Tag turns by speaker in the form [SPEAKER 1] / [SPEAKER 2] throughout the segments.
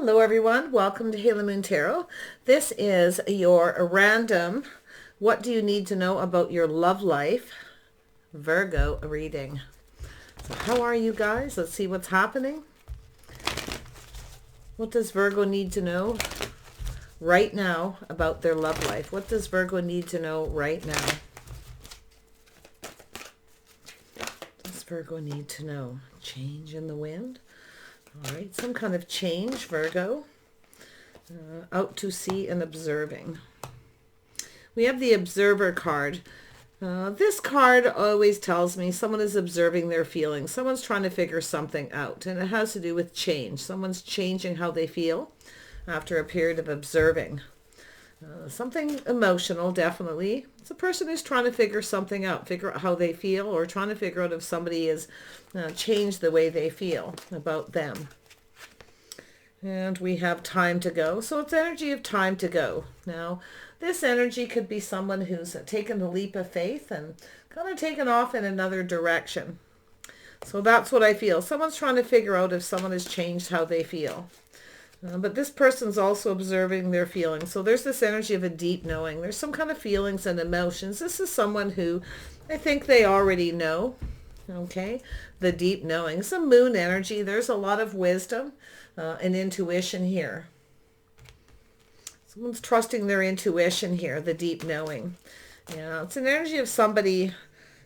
[SPEAKER 1] Hello everyone, welcome to Halo Moon Tarot. This is your random what do you need to know about your love life Virgo reading. So how are you guys? Let's see what's happening. What does Virgo need to know right now about their love life? What does Virgo need to know right now? What does Virgo need to know? Change in the wind? All right, some kind of change, Virgo. Out to sea and observing. We have the observer card. This card always tells me someone is observing their feelings. Someone's trying to figure something out, and it has to do with change. Someone's changing how they feel after a period of observing. Something emotional, definitely. It's a person who's trying to figure something out, figure out how they feel, or trying to figure out if somebody has changed the way they feel about them. And we have time to go. So it's energy of time to go. Now, this energy could be someone who's taken the leap of faith and kind of taken off in another direction. So that's what I feel. Someone's trying to figure out if someone has changed how they feel. But this person's also observing their feelings. So there's this energy of a deep knowing. There's some kind of feelings and emotions. This is someone who I think they already know. Okay, the deep knowing. Some moon energy. There's a lot of wisdom and intuition here. Someone's trusting their intuition here, the deep knowing. Yeah, it's an energy of somebody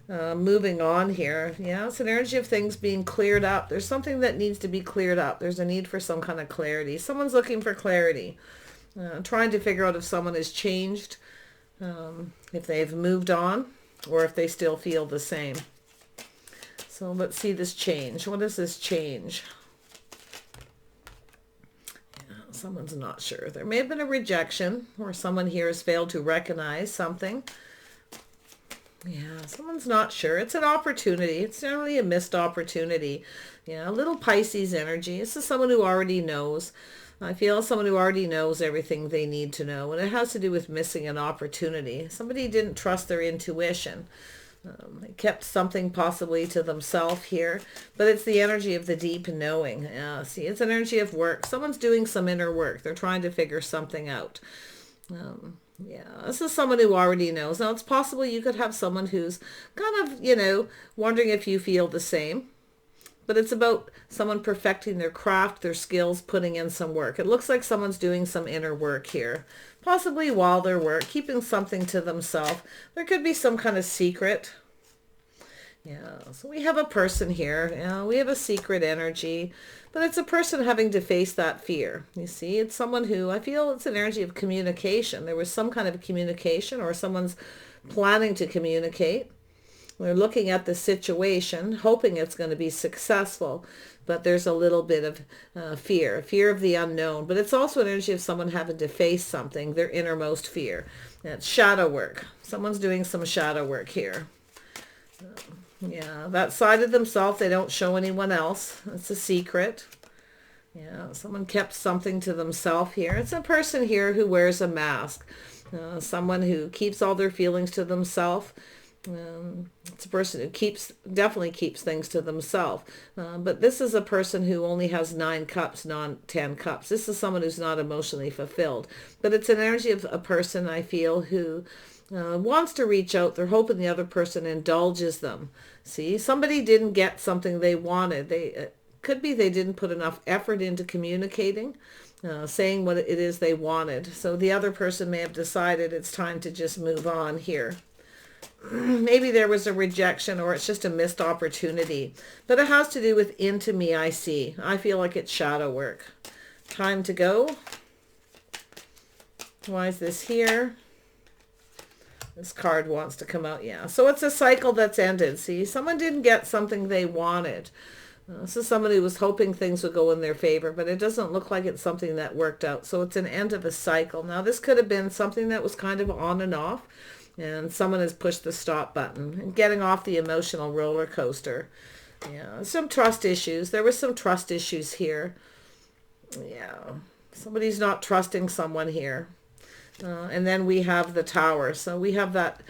[SPEAKER 1] moving on here. Yeah, it's an energy of things being cleared up. There's something that needs to be cleared up. There's a need for some kind of clarity. Someone's looking for clarity, trying to figure out if someone has changed, if they've moved on, or if they still feel the same. So let's see this change. What is this change? Yeah, someone's not sure. There may have been a rejection, or someone here has failed to recognize something. Yeah, someone's not sure. It's an opportunity. It's generally a missed opportunity. Yeah, a little Pisces energy. This is someone who already knows. I feel someone who already knows everything they need to know. And it has to do with missing an opportunity. Somebody didn't trust their intuition. They kept something possibly to themselves here. But it's the energy of the deep knowing. See, it's an energy of work. Someone's doing some inner work. They're trying to figure something out. Yeah, this is someone who already knows. Now, it's possible you could have someone who's kind of, wondering if you feel the same. But it's about someone perfecting their craft, their skills, putting in some work. It looks like someone's doing some inner work here. Possibly while they're keeping something to themselves. There could be some kind of secret. Yeah, so we have a person here. We have a secret energy. But it's a person having to face that fear. You see, it's someone who, I feel it's an energy of communication. There was some kind of communication, or someone's planning to communicate. They're looking at the situation, hoping it's going to be successful. But there's a little bit of fear of the unknown. But it's also an energy of someone having to face something, their innermost fear. It's shadow work. Someone's doing some shadow work here. Yeah, that side of themselves, they don't show anyone else. It's a secret. Yeah, someone kept something to themselves here. It's a person here who wears a mask. Someone who keeps all their feelings to themselves. It's a person who definitely keeps things to themselves. But this is a person who only has 9 cups, not 10 cups. This is someone who's not emotionally fulfilled. But it's an energy of a person, I feel, who wants to reach out. They're hoping the other person indulges them. See, somebody didn't get something they wanted. Could be they didn't put enough effort into communicating, saying what it is they wanted. So the other person may have decided it's time to just move on here. Maybe there was a rejection, or it's just a missed opportunity. But it has to do with into me, I see. I feel like it's shadow work. Time to go. Why is this here? This card wants to come out, yeah. So it's a cycle that's ended. See, someone didn't get something they wanted. This is somebody who was hoping things would go in their favor, but it doesn't look like it's something that worked out. So it's an end of a cycle. Now, this could have been something that was kind of on and off, and someone has pushed the stop button and getting off the emotional roller coaster. Yeah, some trust issues. There was some trust issues here. Yeah, somebody's not trusting someone here. And then we have the Tower. So we have that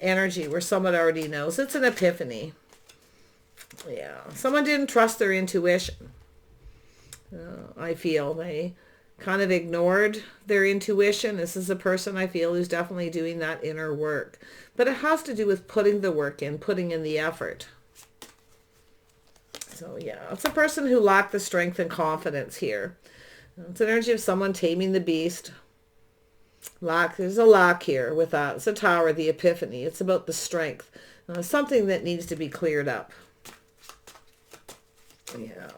[SPEAKER 1] energy where someone already knows. It's an epiphany. Yeah. Someone didn't trust their intuition. I feel they kind of ignored their intuition. This is a person I feel who's definitely doing that inner work. But it has to do with putting the work in, putting in the effort. So yeah, it's a person who lacked the strength and confidence here. It's an energy of someone taming the beast. There's a lack here with that. It's a tower, the epiphany. It's about the strength. Something that needs to be cleared up. Yeah.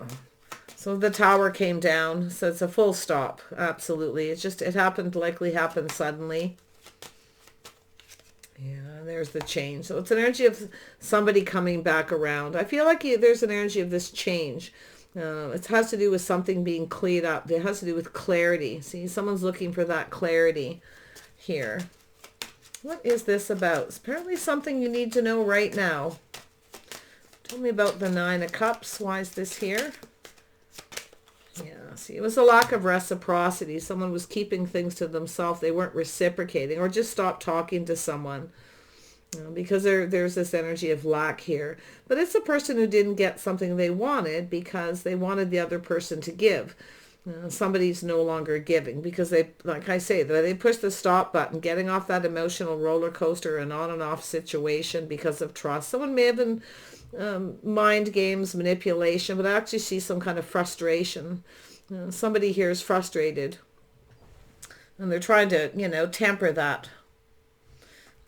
[SPEAKER 1] So the tower came down. So it's a full stop. Absolutely. It happened, likely happened suddenly. Yeah, there's the change. So it's an energy of somebody coming back around. I feel like there's an energy of this change. It has to do with something being cleared up. It has to do with clarity. See, someone's looking for that clarity here. What is this about? It's apparently something you need to know right now. Tell me about the Nine of Cups. Why is this here? Yeah, see, it was a lack of reciprocity. Someone was keeping things to themselves. They weren't reciprocating, or just stopped talking to someone. Because there's this energy of lack here. But it's a person who didn't get something they wanted because they wanted the other person to give. Somebody's no longer giving because they, like I say, they push the stop button, getting off that emotional roller coaster and on and off situation because of trust. Someone may have been mind games, manipulation, but I actually see some kind of frustration. Somebody here is frustrated and they're trying to, temper that.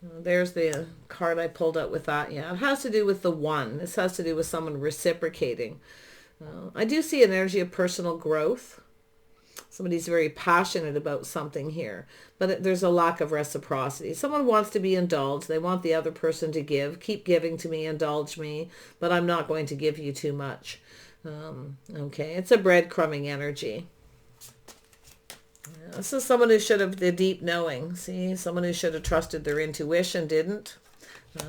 [SPEAKER 1] There's the card I pulled out with that. Yeah, it has to do with the one. This has to do with someone reciprocating. I do see an energy of personal growth. Somebody's very passionate about something here, but there's a lack of reciprocity. Someone wants to be indulged. They want the other person to give. Keep giving to me, indulge me, but I'm not going to give you too much. Okay, it's a breadcrumbing energy. This is someone who should have the deep knowing. See, someone who should have trusted their intuition, didn't.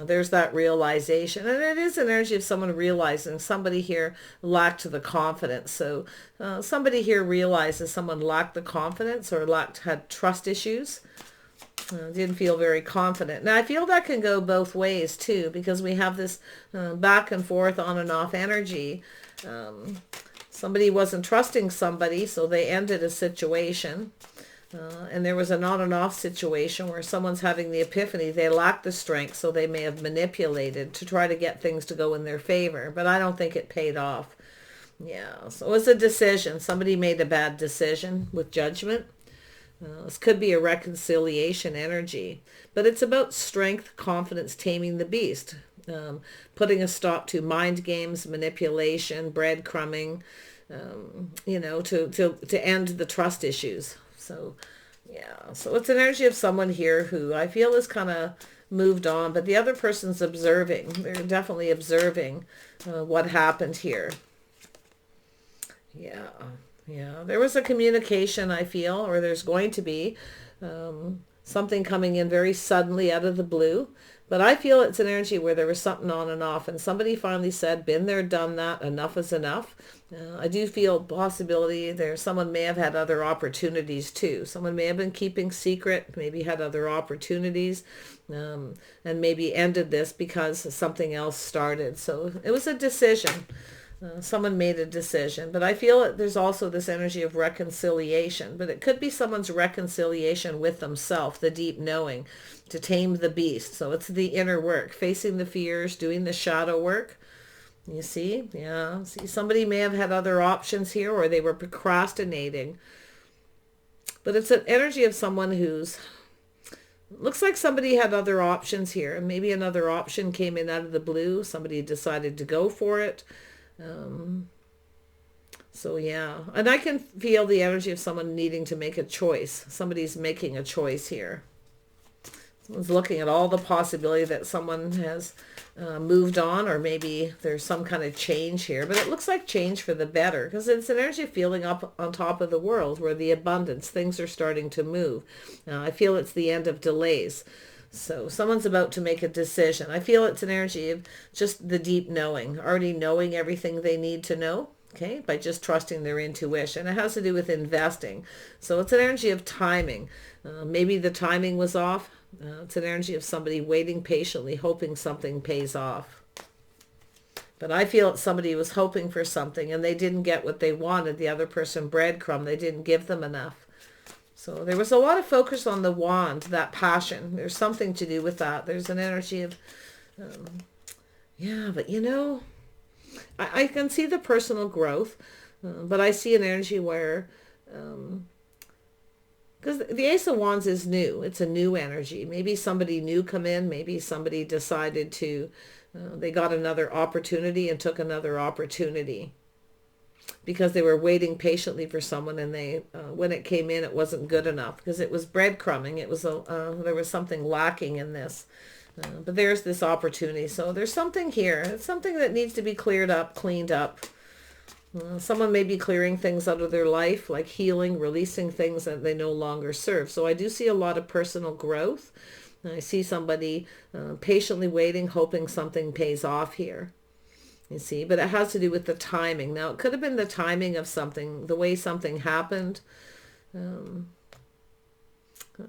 [SPEAKER 1] There's that realization. And it is an energy of someone realizing somebody here lacked the confidence. So somebody here realizes someone lacked the confidence or had trust issues. Didn't feel very confident. Now, I feel that can go both ways, too, because we have this back and forth, on and off energy. Somebody wasn't trusting somebody, so they ended a situation. And there was an on and off situation where someone's having the epiphany. They lack the strength, so they may have manipulated to try to get things to go in their favor. But I don't think it paid off. Yeah, so it was a decision. Somebody made a bad decision with judgment. This could be a reconciliation energy. But it's about strength, confidence, taming the beast. Putting a stop to mind games, manipulation, breadcrumbing, to end the trust issues. So, yeah. So it's an energy of someone here who I feel is kind of moved on, but the other person's observing. They're definitely observing what happened here. Yeah. Yeah. There was a communication, I feel, or there's going to be something coming in very suddenly out of the blue. But I feel it's an energy where there was something on and off, and somebody finally said, been there, done that, enough is enough. I do feel possibility there. Someone may have had other opportunities too. Someone may have been keeping secret, maybe had other opportunities, and maybe ended this because something else started. So it was a decision. Someone made a decision, but I feel there's also this energy of reconciliation, but it could be someone's reconciliation with themselves, the deep knowing, to tame the beast. So it's the inner work, facing the fears, doing the shadow work. You see? Yeah. See, somebody may have had other options here, or they were procrastinating. But it's an energy of someone who's, looks like somebody had other options here, and maybe another option came in out of the blue. Somebody decided to go for it. So yeah, and I can feel the energy of someone needing to make a choice. Somebody's making a choice here. Someone's looking at all the possibility that someone has moved on, or maybe there's some kind of change here, but it looks like change for the better, because it's an energy of feeling up on top of the world where the abundance, things are starting to move. I feel it's the end of delays. So someone's about to make a decision. I feel it's an energy of just the deep knowing, already knowing everything they need to know, okay, by just trusting their intuition. It has to do with investing. So it's an energy of timing. Maybe the timing was off. It's an energy of somebody waiting patiently, hoping something pays off. But I feel that somebody was hoping for something and they didn't get what they wanted. The other person breadcrumb, they didn't give them enough. So there was a lot of focus on the wand, that passion. There's something to do with that. There's an energy of, yeah, but you know, I can see the personal growth, but I see an energy where, because the Ace of Wands is new. It's a new energy. Maybe somebody new come in. Maybe somebody decided to, they got another opportunity and took another opportunity because they were waiting patiently for someone, and they, when it came in, it wasn't good enough because it was breadcrumbing. It was there was something lacking in this. But there's this opportunity. So there's something here. It's something that needs to be cleared up, cleaned up. Someone may be clearing things out of their life, like healing, releasing things that they no longer serve. So I do see a lot of personal growth. I see somebody patiently waiting, hoping something pays off here. You see, but it has to do with the timing. Now, it could have been the timing of something, the way something happened. I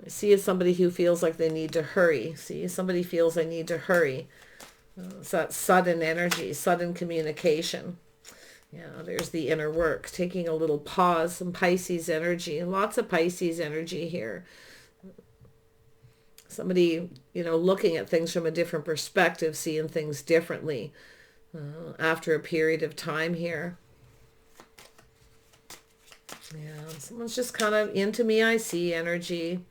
[SPEAKER 1] see as somebody who feels like they need to hurry. See, somebody feels they need to hurry. It's that sudden energy, sudden communication. Yeah, there's the inner work, taking a little pause, some Pisces energy, lots of Pisces energy here. Somebody, you know, looking at things from a different perspective, seeing things differently after a period of time here. Yeah, someone's just kind of into me, I see energy,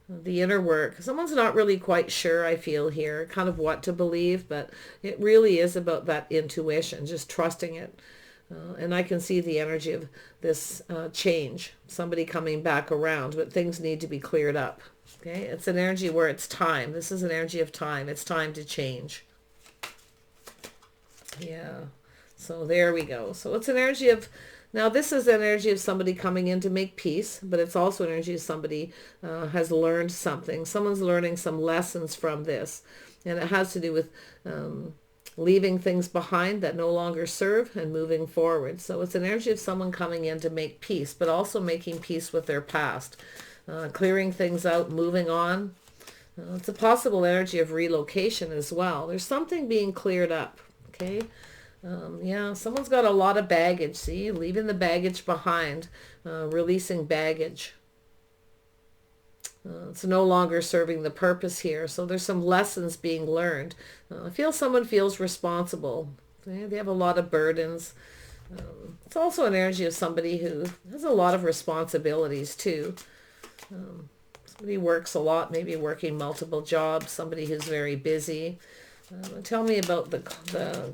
[SPEAKER 1] the inner work. Someone's not really quite sure, I feel here, kind of what to believe, but it really is about that intuition, just trusting it. And I can see the energy of this change, somebody coming back around, but things need to be cleared up. Okay, it's an energy where it's time. This is an energy of time. It's time to change. Yeah, so there we go. So it's an energy of, now this is an energy of somebody coming in to make peace, but it's also an energy of somebody has learned something. Someone's learning some lessons from this, and it has to do with leaving things behind that no longer serve and moving forward. So it's an energy of someone coming in to make peace, but also making peace with their past, clearing things out, moving on. It's a possible energy of relocation as well. There's something being cleared up. Okay. Yeah, someone's got a lot of baggage. See, leaving the baggage behind, releasing baggage. It's no longer serving the purpose here. So there's some lessons being learned. I feel someone feels responsible. They have a lot of burdens. It's also an energy of somebody who has a lot of responsibilities too. Somebody works a lot, maybe working multiple jobs. Somebody who's very busy. Tell me about the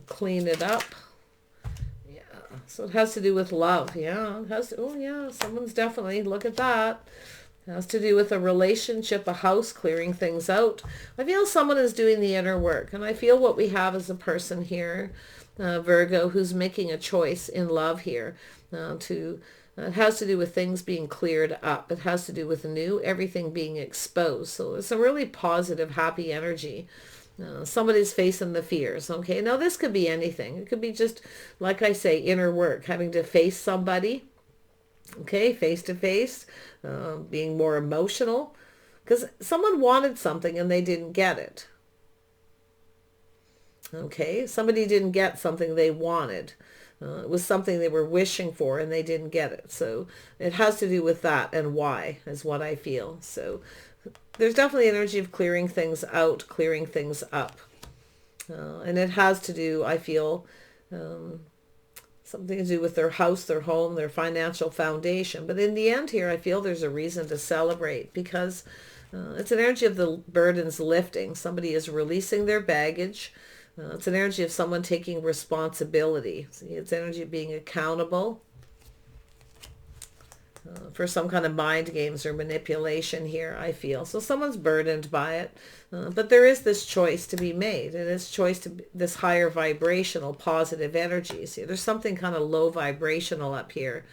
[SPEAKER 1] clean it up. Yeah, so it has to do with love. Yeah, it has to, oh yeah, someone's definitely, look at that. It has to do with a relationship, a house, clearing things out. I feel someone is doing the inner work, and I feel what we have is a person here, Virgo, who's making a choice in love here. It has to do with things being cleared up. It has to do with everything being exposed. So it's a really positive, happy energy. Somebody's facing the fears. Okay, now this could be anything. It could be just, like I say, inner work, having to face somebody. Okay, face to face, being more emotional, because someone wanted something and they didn't get it. Okay, somebody didn't get something they wanted. It was something they were wishing for and they didn't get it. So it has to do with that and why is what I feel. So there's definitely energy of clearing things out, clearing things up. And it has to do, I feel, something to do with their house, their home, their financial foundation. But in the end here, I feel there's a reason to celebrate because it's an energy of the burdens lifting. Somebody is releasing their baggage. It's an energy of someone taking responsibility. See, it's energy of being accountable for some kind of mind games or manipulation here, I feel. So someone's burdened by it. But there is this choice to be made. And it's choice to this higher vibrational positive energy. See, there's something kind of low vibrational up here.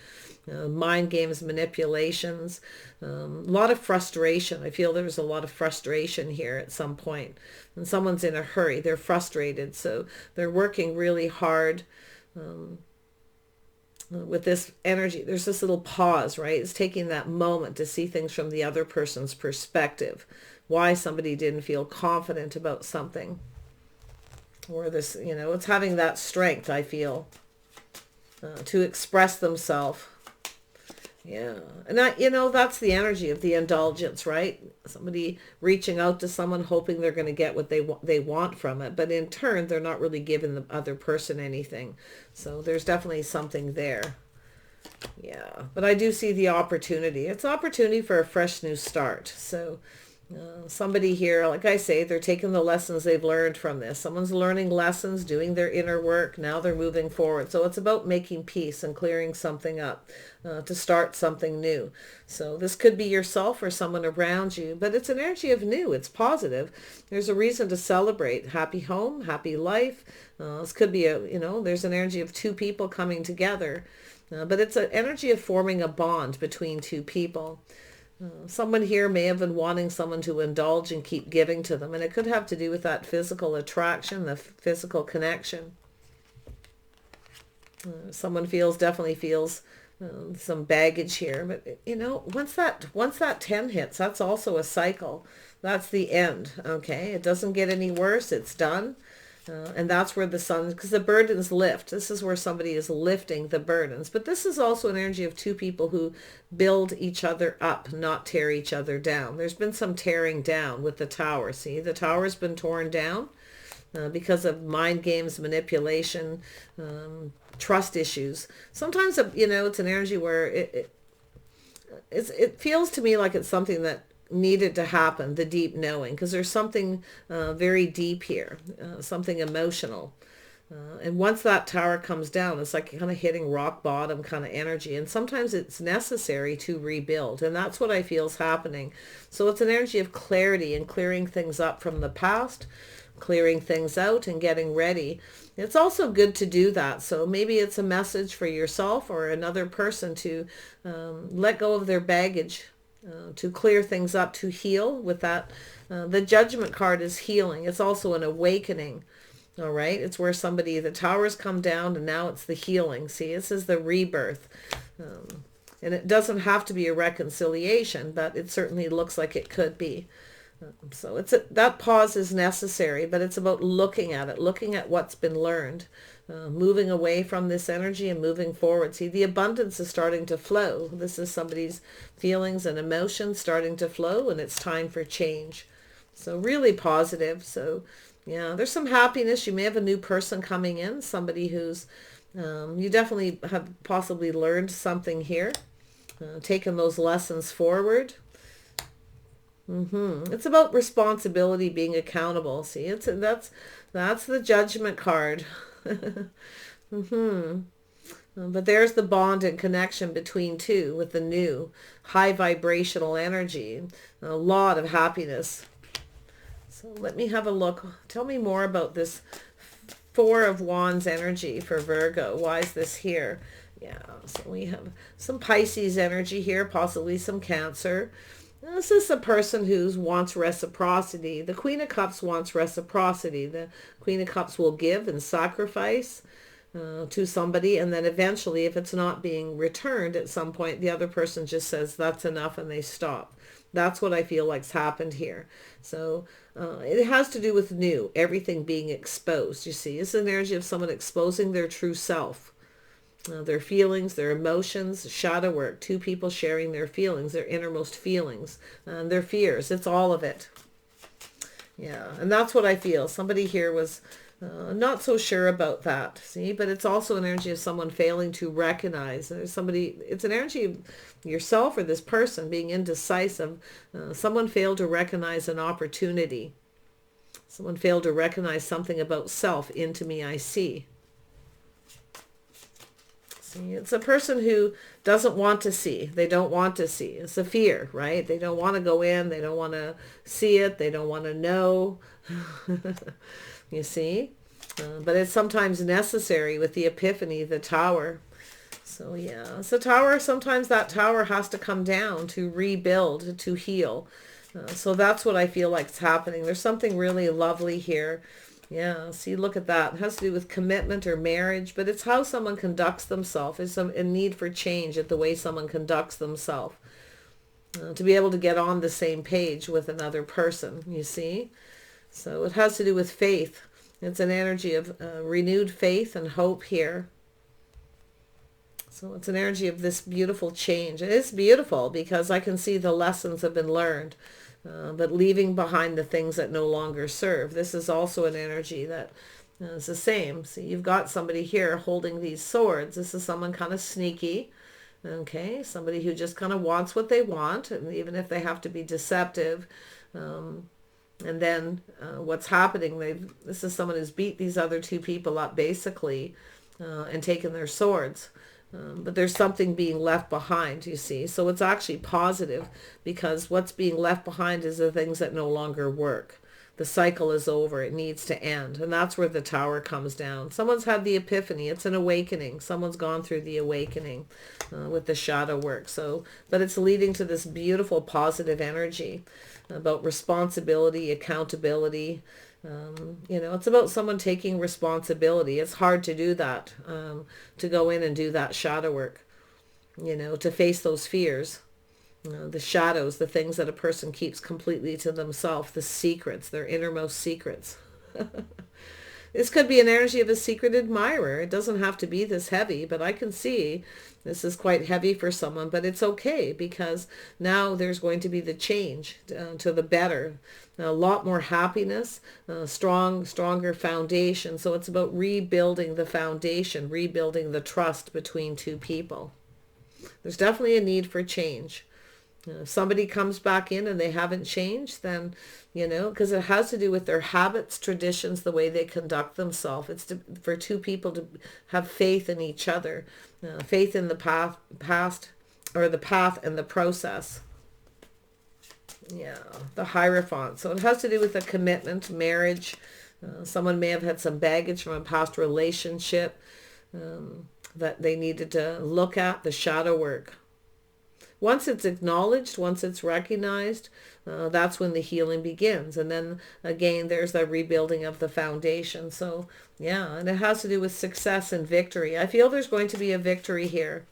[SPEAKER 1] Mind games, manipulations, a lot of frustration. I feel there's a lot of frustration here at some point. And someone's in a hurry. They're frustrated. So they're working really hard with this energy. There's this little pause, right? It's taking that moment to see things from the other person's perspective. Why somebody didn't feel confident about something. or this, it's having that strength, I feel, to express themselves. Yeah. And that's the energy of the indulgence, right? Somebody reaching out to someone, hoping they're going to get what they want from it. But in turn, they're not really giving the other person anything. So there's definitely something there. Yeah. But I do see the opportunity. It's opportunity for a fresh new start. So somebody here, like I say, they're taking the lessons they've learned from this. Someone's learning lessons, doing their inner work. Now they're moving forward. So it's about making peace and clearing something up to start something new. So this could be yourself or someone around you, but it's an energy of new. It's positive. There's a reason to celebrate. Happy home, happy life. This could be there's an energy of two people coming together, but it's an energy of forming a bond between two people. Someone here may have been wanting someone to indulge and keep giving to them. And it could have to do with that physical attraction, the physical connection. Someone definitely feels some baggage here. But, once that 10 hits, that's also a cycle. That's the end, okay? It doesn't get any worse. It's done. And that's where the sun, because the burdens lift. This is where somebody is lifting the burdens. But this is also an energy of two people who build each other up, not tear each other down. There's been some tearing down with the tower. See, the tower's been torn down because of mind games, manipulation, trust issues. Sometimes, it's an energy where it feels to me like it's something that needed to happen, the deep knowing, because there's something very deep here, something emotional. And once that tower comes down, it's like kind of hitting rock bottom kind of energy. And sometimes it's necessary to rebuild. And that's what I feel is happening. So it's an energy of clarity and clearing things up from the past, clearing things out and getting ready. It's also good to do that. So maybe it's a message for yourself or another person to let go of their baggage, to clear things up, to heal with that. The Judgment card is healing. It's also an awakening. All right. It's where the towers come down and now it's the healing. See, this is the rebirth. And it doesn't have to be a reconciliation, but it certainly looks like it could be. So that pause is necessary, but it's about looking at it, looking at what's been learned, moving away from this energy and moving forward. See, the abundance is starting to flow. This is somebody's feelings and emotions starting to flow, and it's time for change. So really positive. So yeah, there's some happiness. You may have a new person coming in, somebody who's, you definitely have possibly learned something here, taken those lessons forward. It's about responsibility, being accountable. See, that's the Judgment card. But there's the bond and connection between two with the new high vibrational energy, a lot of happiness. So let me have a look. Tell me more about this Four of Wands energy for Virgo. Why is this here? Yeah, so we have some Pisces energy here, possibly some Cancer. This is a person who wants reciprocity. The Queen of Cups wants reciprocity. The Queen of Cups will give and sacrifice to somebody, and then eventually, if it's not being returned at some point, the other person just says that's enough and they stop. That's what I feel like's happened here. So it has to do with new, everything being exposed. You see, it's an energy of someone exposing their true self. Their feelings, their emotions, shadow work, two people sharing their feelings, their innermost feelings, their fears. It's all of it. Yeah, and that's what I feel. Somebody here was not so sure about that, see? But it's also an energy of someone failing to recognize. There's somebody, it's an energy of yourself or this person being indecisive. Someone failed to recognize an opportunity. Someone failed to recognize something about self. Into me I see. It's a person who doesn't want to see. They don't want to see. It's a fear, right? They don't want to go in. They don't want to see it. They don't want to know. You see? But it's sometimes necessary with the epiphany, the tower. So yeah, it's a tower. Sometimes that tower has to come down to rebuild, to heal. So that's what I feel like is happening. There's something really lovely here. Yeah, see, look at that. It has to do with commitment or marriage, but it's how someone conducts themselves. There's a need for change at the way someone conducts themselves. To be able to get on the same page with another person, you see? So it has to do with faith It's an energy of renewed faith and hope here. So it's an energy of this beautiful change. It is beautiful because I can see the lessons have been learned, but leaving behind the things that no longer serve. This is also an energy that is the same. So you've got somebody here holding these swords. This is someone kind of sneaky. Okay, somebody who just kind of wants what they want, and even if they have to be deceptive. And then what's happening, this is someone who's beat these other two people up basically and taken their swords. But there's something being left behind, you see. So it's actually positive because what's being left behind is the things that no longer work. The cycle is over. It needs to end. And that's where the Tower comes down. Someone's had the epiphany. It's an awakening. Someone's gone through the awakening with the shadow work. But it's leading to this beautiful positive energy about responsibility, accountability. It's about someone taking responsibility. It's hard to do that, to go in and do that shadow work, to face those fears. The shadows, the things that a person keeps completely to themselves, the secrets, their innermost secrets. This could be an energy of a secret admirer. It doesn't have to be this heavy, but I can see this is quite heavy for someone, but it's okay because now there's going to be the change to the better. A lot more happiness, stronger foundation. So it's about rebuilding the foundation, rebuilding the trust between two people. There's definitely a need for change. If somebody comes back in and they haven't changed, then, because it has to do with their habits, traditions, the way they conduct themselves. It's for two people to have faith in each other, faith in the past, or the path and the process. Yeah, the Hierophant. So it has to do with a commitment, marriage. Someone may have had some baggage from a past relationship that they needed to look at, the shadow work. Once it's acknowledged, once it's recognized, that's when the healing begins. And then again, there's the rebuilding of the foundation. So yeah, and it has to do with success and victory. I feel there's going to be a victory here.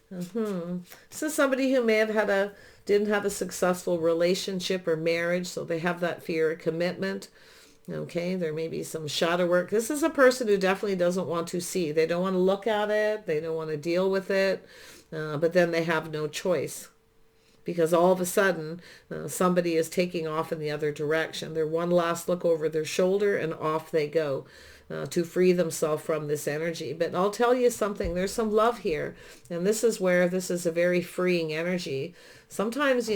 [SPEAKER 1] So somebody who may have didn't have a successful relationship or marriage, so they have that fear of commitment. Okay, there may be some shadow work. This is a person who definitely doesn't want to see. They don't want to look at it. They don't want to deal with it. But then they have no choice because all of a sudden somebody is taking off in the other direction. They're one last look over their shoulder and off they go to free themselves from this energy. But I'll tell you something, there's some love here. And this is where this is a very freeing energy. Sometimes,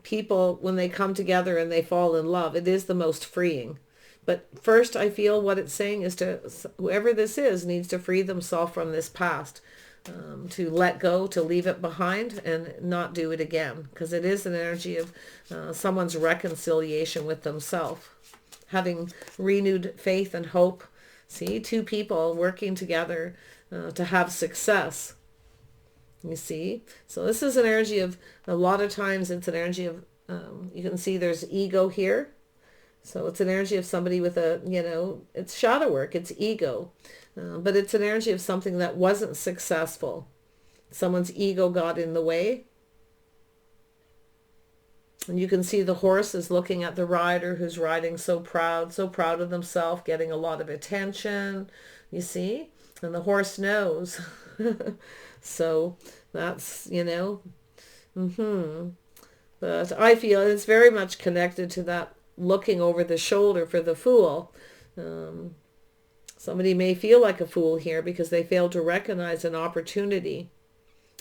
[SPEAKER 1] people, when they come together and they fall in love, it is the most freeing. But first, I feel what it's saying is whoever this is needs to free themselves from this past, to let go, to leave it behind and not do it again. Because it is an energy of someone's reconciliation with themselves, having renewed faith and hope. See, two people working together to have success. You see? So this is an energy of, a lot of times it's an energy of, you can see there's ego here. So it's an energy of somebody with it's shadow work, it's ego. But it's an energy of something that wasn't successful. Someone's ego got in the way. And you can see the horse is looking at the rider who's riding so proud of themselves, getting a lot of attention, you see? And the horse knows. So that's, But I feel it's very much connected to that looking over the shoulder for the fool. Somebody may feel like a fool here because they failed to recognize an opportunity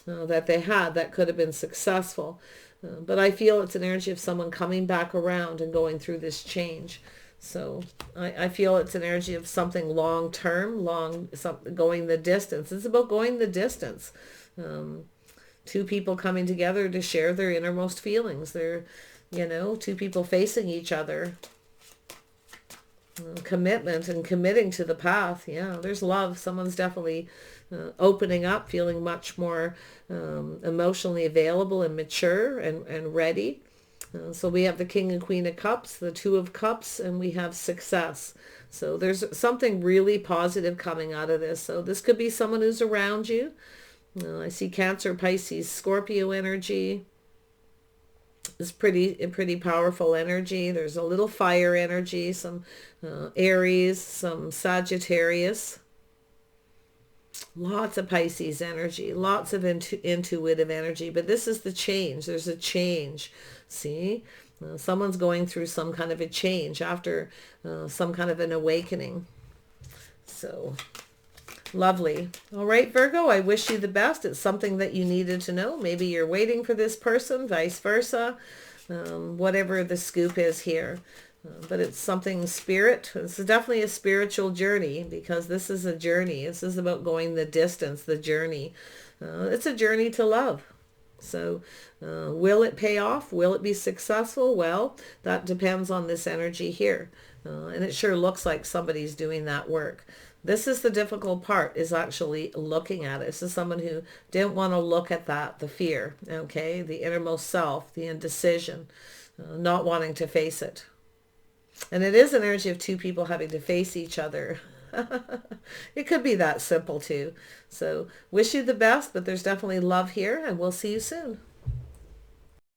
[SPEAKER 1] that they had that could have been successful. But I feel it's an energy of someone coming back around and going through this change. So I feel it's an energy of something long-term, going the distance. It's about going the distance. Two people coming together to share their innermost feelings. They're, two people facing each other. Commitment and committing to the path. Yeah, there's love. Someone's definitely opening up, feeling much more emotionally available and mature and ready. So we have the King and Queen of Cups, the Two of Cups, and we have success. So there's something really positive coming out of this. So this could be someone who's around you. I see Cancer, Pisces, Scorpio energy. It's pretty powerful energy. There's a little fire energy, some Aries, some Sagittarius, lots of Pisces energy, lots of intuitive energy. But this is the change. There's a change. See? Someone's going through some kind of a change after some kind of an awakening. So lovely. All right, Virgo, I wish you the best. It's something that you needed to know. Maybe you're waiting for this person, vice versa, whatever the scoop is here. But it's something spirit. This is definitely a spiritual journey, because this is a journey. This is about going the distance, the journey. It's a journey to love. So will it pay off? Will it be successful? Well, that depends on this energy here. And it sure looks like somebody's doing that work. This is the difficult part, is actually looking at it. This is someone who didn't want to look at that, the fear, okay, the innermost self, the indecision, not wanting to face it. And it is an energy of two people having to face each other. It could be that simple too. So wish you the best, but there's definitely love here, and we'll see you soon.